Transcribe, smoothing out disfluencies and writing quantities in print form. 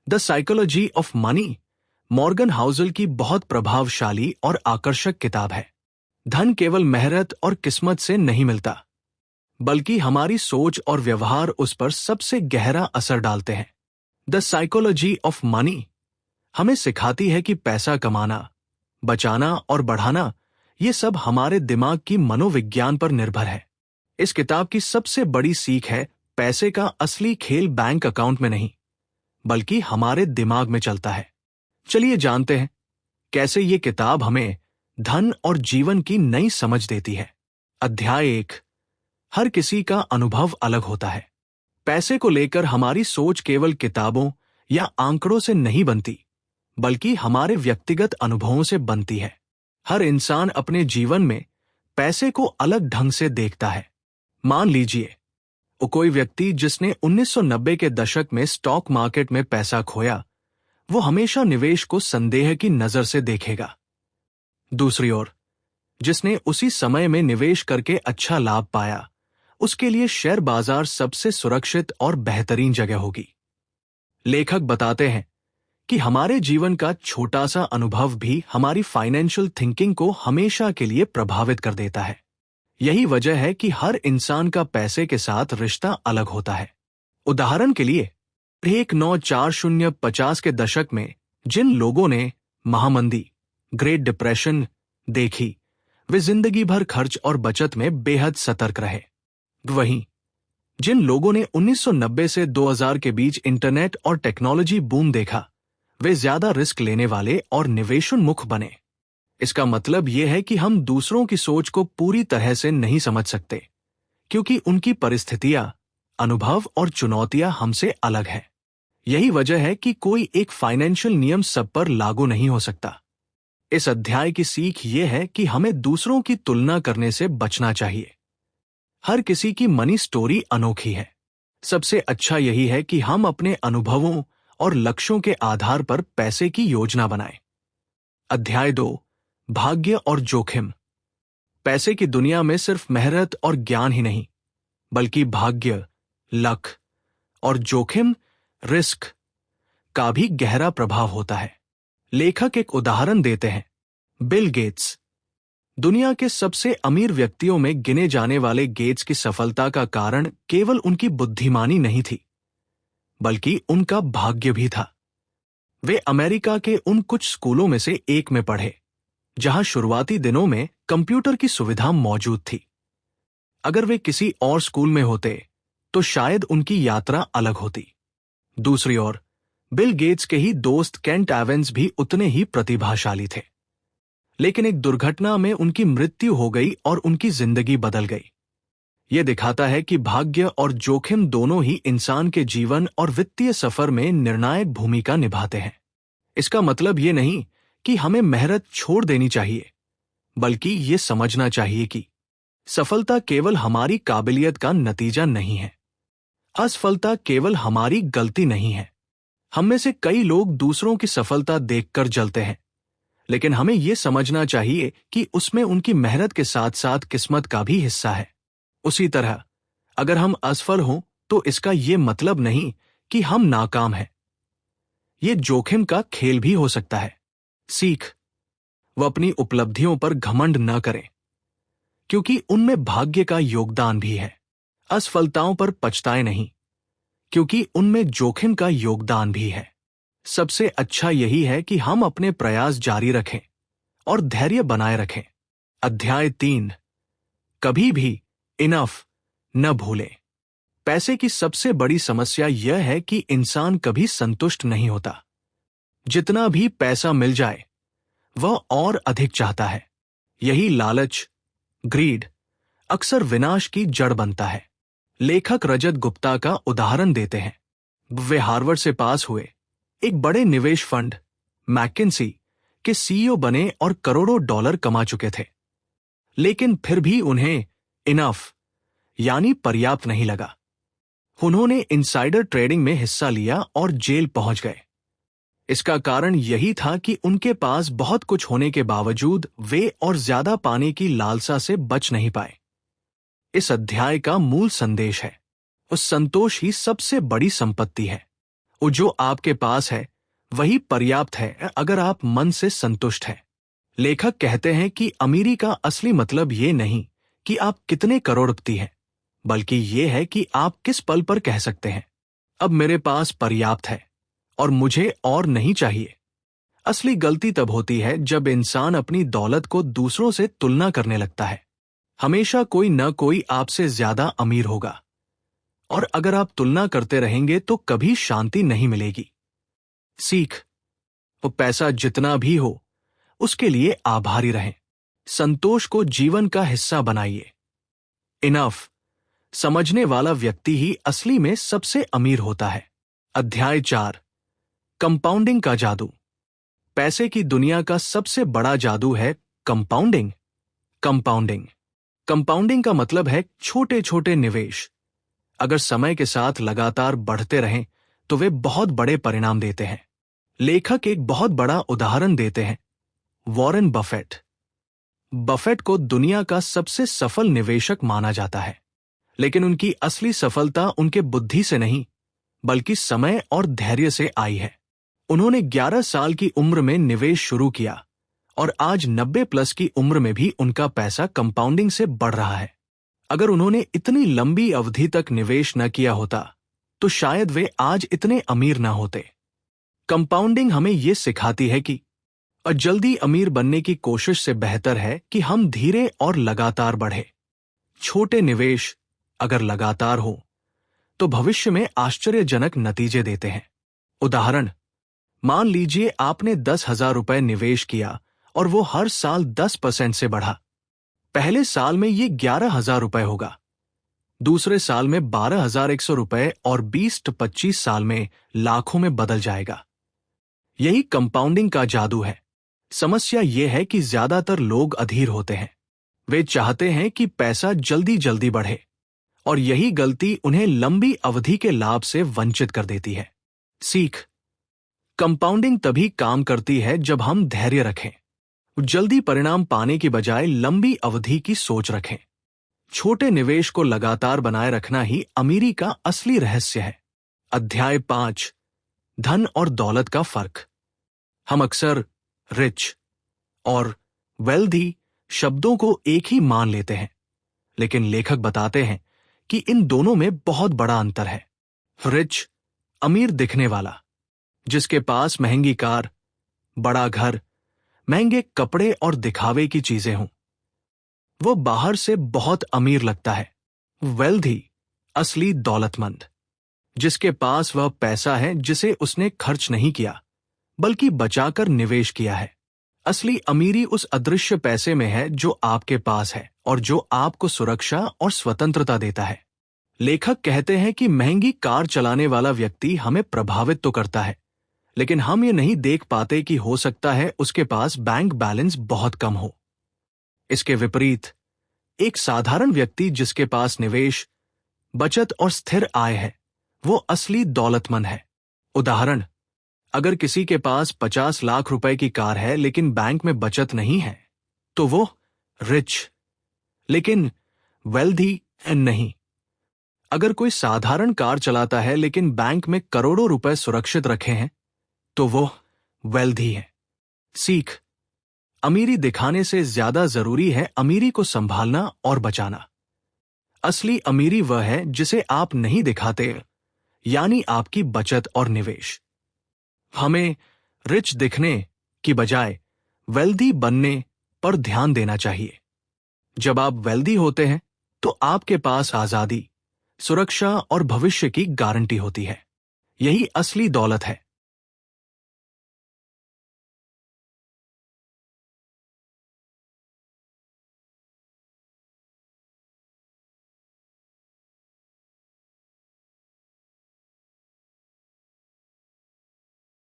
The psychology of money Morgan Housel की बहुत प्रभावशाली और आकर्षक किताब है। धन केवल मेहनत और किस्मत से नहीं मिलता, बल्कि हमारी सोच और व्यवहार उस पर सबसे गहरा असर डालते हैं। द साइकोलॉजी ऑफ मनी हमें सिखाती है कि पैसा कमाना, बचाना और बढ़ाना ये सब हमारे दिमाग की मनोविज्ञान पर निर्भर है। इस किताब की सबसे बड़ी सीख है पैसे का असली खेल बैंक अकाउंट में नहीं, बल्कि हमारे दिमाग में चलता है। चलिए जानते हैं कैसे ये किताब हमें धन और जीवन की नई समझ देती है। अध्याय 1। हर किसी का अनुभव अलग होता है। पैसे को लेकर हमारी सोच केवल किताबों या आंकड़ों से नहीं बनती, बल्कि हमारे व्यक्तिगत अनुभवों से बनती है। हर इंसान अपने जीवन में पैसे को अलग ढंग से देखता है। मान लीजिए कोई व्यक्ति जिसने 1990 के दशक में स्टॉक मार्केट में पैसा खोया, वो हमेशा निवेश को संदेह की नजर से देखेगा। दूसरी ओर जिसने उसी समय में निवेश करके अच्छा लाभ पाया, उसके लिए शेयर बाजार सबसे सुरक्षित और बेहतरीन जगह होगी। लेखक बताते हैं कि हमारे जीवन का छोटा सा अनुभव भी हमारी फाइनेंशियल थिंकिंग को हमेशा के लिए प्रभावित कर देता है। यही वजह है कि हर इंसान का पैसे के साथ रिश्ता अलग होता है। उदाहरण के लिए 1940-50 के दशक में जिन लोगों ने महामंदी, ग्रेट डिप्रेशन देखी, वे जिंदगी भर खर्च और बचत में बेहद सतर्क रहे। वहीं जिन लोगों ने 1990 से 2000 के बीच इंटरनेट और टेक्नोलॉजी बूम देखा, वे ज्यादा रिस्क लेने वाले और निवेशोन्मुख बने। इसका मतलब यह है कि हम दूसरों की सोच को पूरी तरह से नहीं समझ सकते, क्योंकि उनकी परिस्थितियां, अनुभव और चुनौतियां हमसे अलग हैं। यही वजह है कि कोई एक फाइनेंशियल नियम सब पर लागू नहीं हो सकता। इस अध्याय की सीख ये है कि हमें दूसरों की तुलना करने से बचना चाहिए। हर किसी की मनी स्टोरी अनोखी है। सबसे अच्छा यही है कि हम अपने अनुभवों और लक्ष्यों के आधार पर पैसे की योजना बनाएं। अध्याय 2। भाग्य और जोखिम। पैसे की दुनिया में सिर्फ मेहनत और ज्ञान ही नहीं, बल्कि भाग्य, लक और जोखिम, रिस्क का भी गहरा प्रभाव होता है। लेखक एक उदाहरण देते हैं। बिल गेट्स, दुनिया के सबसे अमीर व्यक्तियों में गिने जाने वाले गेट्स की सफलता का कारण केवल उनकी बुद्धिमानी नहीं थी, बल्कि उनका भाग्य भी था। वे अमेरिका के उन कुछ स्कूलों में से एक में पढ़े जहां शुरुआती दिनों में कंप्यूटर की सुविधा मौजूद थी। अगर वे किसी और स्कूल में होते तो शायद उनकी यात्रा अलग होती। दूसरी ओर बिल गेट्स के ही दोस्त केंट एवंस भी उतने ही प्रतिभाशाली थे, लेकिन एक दुर्घटना में उनकी मृत्यु हो गई और उनकी जिंदगी बदल गई। यह दिखाता है कि भाग्य और जोखिम दोनों ही इंसान के जीवन और वित्तीय सफर में निर्णायक भूमिका निभाते हैं। इसका मतलब ये नहीं कि हमें मेहनत छोड़ देनी चाहिए, बल्कि ये समझना चाहिए कि सफलता केवल हमारी काबिलियत का नतीजा नहीं है। असफलता केवल हमारी गलती नहीं है। हम में से कई लोग दूसरों की सफलता देखकर जलते हैं, लेकिन हमें यह समझना चाहिए कि उसमें उनकी मेहनत के साथ साथ किस्मत का भी हिस्सा है। उसी तरह अगर हम असफल हों तो इसका यह मतलब नहीं कि हम नाकाम हैं। यह जोखिम का खेल भी हो सकता है। सीख, वो अपनी उपलब्धियों पर घमंड न करें, क्योंकि उनमें भाग्य का योगदान भी है। असफलताओं पर पछताए नहीं, क्योंकि उनमें जोखिम का योगदान भी है। सबसे अच्छा यही है कि हम अपने प्रयास जारी रखें और धैर्य बनाए रखें। अध्याय 3। कभी भी इनफ न भूलें। पैसे की सबसे बड़ी समस्या यह है कि इंसान कभी संतुष्ट नहीं होता। जितना भी पैसा मिल जाए, वह और अधिक चाहता है। यही लालच, ग्रीड, अक्सर विनाश की जड़ बनता है। लेखक रजत गुप्ता का उदाहरण देते हैं। वे हार्वर्ड से पास हुए, एक बड़े निवेश फंड मैकिन्सी के सीईओ बने और करोड़ों डॉलर कमा चुके थे। लेकिन फिर भी उन्हें इनफ यानी पर्याप्त नहीं लगा। उन्होंने इनसाइडर ट्रेडिंग में हिस्सा लिया और जेल पहुंच गए। इसका कारण यही था कि उनके पास बहुत कुछ होने के बावजूद वे और ज्यादा पाने की लालसा से बच नहीं पाए। इस अध्याय का मूल संदेश है, उस संतोष ही सबसे बड़ी संपत्ति है वो जो आपके पास है वही पर्याप्त है अगर आप मन से संतुष्ट हैं। लेखक कहते हैं कि अमीरी का असली मतलब ये नहीं कि आप कितने करोड़पति हैं, बल्कि ये है कि आप किस पल पर कह सकते हैं, अब मेरे पास पर्याप्त है और मुझे और नहीं चाहिए। असली गलती तब होती है जब इंसान अपनी दौलत को दूसरों से तुलना करने लगता है। हमेशा कोई न कोई आपसे ज्यादा अमीर होगा, और अगर आप तुलना करते रहेंगे तो कभी शांति नहीं मिलेगी। सीख, वो पैसा जितना भी हो उसके लिए आभारी रहें। संतोष को जीवन का हिस्सा बनाइए। इनफ, समझने वाला व्यक्ति ही असली में सबसे अमीर होता है। अध्याय 4, कंपाउंडिंग का जादू। पैसे की दुनिया का सबसे बड़ा जादू है कंपाउंडिंग। कंपाउंडिंग कंपाउंडिंग का मतलब है छोटे छोटे निवेश। अगर समय के साथ लगातार बढ़ते रहें तो वे बहुत बड़े परिणाम देते हैं। लेखक एक बहुत बड़ा उदाहरण देते हैं, वॉरेन बफेट। बफेट को दुनिया का सबसे सफल निवेशक माना जाता है, लेकिन उनकी असली सफलता उनके बुद्धि से नहीं बल्कि समय और धैर्य से आई है। उन्होंने 11 साल की उम्र में निवेश शुरू किया और आज 90+ की उम्र में भी उनका पैसा कंपाउंडिंग से बढ़ रहा है। अगर उन्होंने इतनी लंबी अवधि तक निवेश न किया होता तो शायद वे आज इतने अमीर न होते। कंपाउंडिंग हमें ये सिखाती है कि जल्दी अमीर बनने की कोशिश से बेहतर है कि हम धीरे और लगातार बढ़े। छोटे निवेश अगर लगातार हो तो भविष्य में आश्चर्यजनक नतीजे देते हैं। उदाहरण, मान लीजिए आपने 10,000 रुपए निवेश किया और वो हर साल 10% से बढ़ा। पहले साल में ये 11,000 रुपए होगा, दूसरे साल में 12,100 रुपए और 20-25 साल में लाखों में बदल जाएगा। यही कंपाउंडिंग का जादू है। समस्या यह है कि ज्यादातर लोग अधीर होते हैं। वे चाहते हैं कि पैसा जल्दी जल्दी बढ़े, और यही गलती उन्हें लंबी अवधि के लाभ से वंचित कर देती है। सीख, कंपाउंडिंग तभी काम करती है जब हम धैर्य रखें, जल्दी परिणाम पाने की बजाय लंबी अवधि की सोच रखें। छोटे निवेश को लगातार बनाए रखना ही अमीरी का असली रहस्य है। अध्याय 5, धन और दौलत का फर्क। हम अक्सर रिच और वेल्दी शब्दों को एक ही मान लेते हैं, लेकिन लेखक बताते हैं कि इन दोनों में बहुत बड़ा अंतर है। रिच, अमीर दिखने वाला, जिसके पास महंगी कार, बड़ा घर, महंगे कपड़े और दिखावे की चीजें हों, वो बाहर से बहुत अमीर लगता है। वेल्दी, असली दौलतमंद, जिसके पास वह पैसा है जिसे उसने खर्च नहीं किया बल्कि बचाकर निवेश किया है। असली अमीरी उस अदृश्य पैसे में है जो आपके पास है और जो आपको सुरक्षा और स्वतंत्रता देता है। लेखक कहते हैं कि महंगी कार चलाने वाला व्यक्ति हमें प्रभावित तो करता है, लेकिन हम ये नहीं देख पाते कि हो सकता है उसके पास बैंक बैलेंस बहुत कम हो। इसके विपरीत, एक साधारण व्यक्ति जिसके पास निवेश, बचत और स्थिर आय है, वो असली दौलतमंद है। उदाहरण, अगर किसी के पास 50 लाख रुपए की कार है लेकिन बैंक में बचत नहीं है, तो वो रिच लेकिन वेल्दी नहीं। अगर कोई साधारण कार चलाता है लेकिन बैंक में करोड़ों रुपए सुरक्षित रखे हैं, तो वो वेल्दी है। सीख, अमीरी दिखाने से ज्यादा जरूरी है अमीरी को संभालना और बचाना। असली अमीरी वह है जिसे आप नहीं दिखाते, यानी आपकी बचत और निवेश। हमें रिच दिखने की बजाय वेल्दी बनने पर ध्यान देना चाहिए। जब आप वेल्दी होते हैं तो आपके पास आजादी, सुरक्षा और भविष्य की गारंटी होती है। यही असली दौलत है।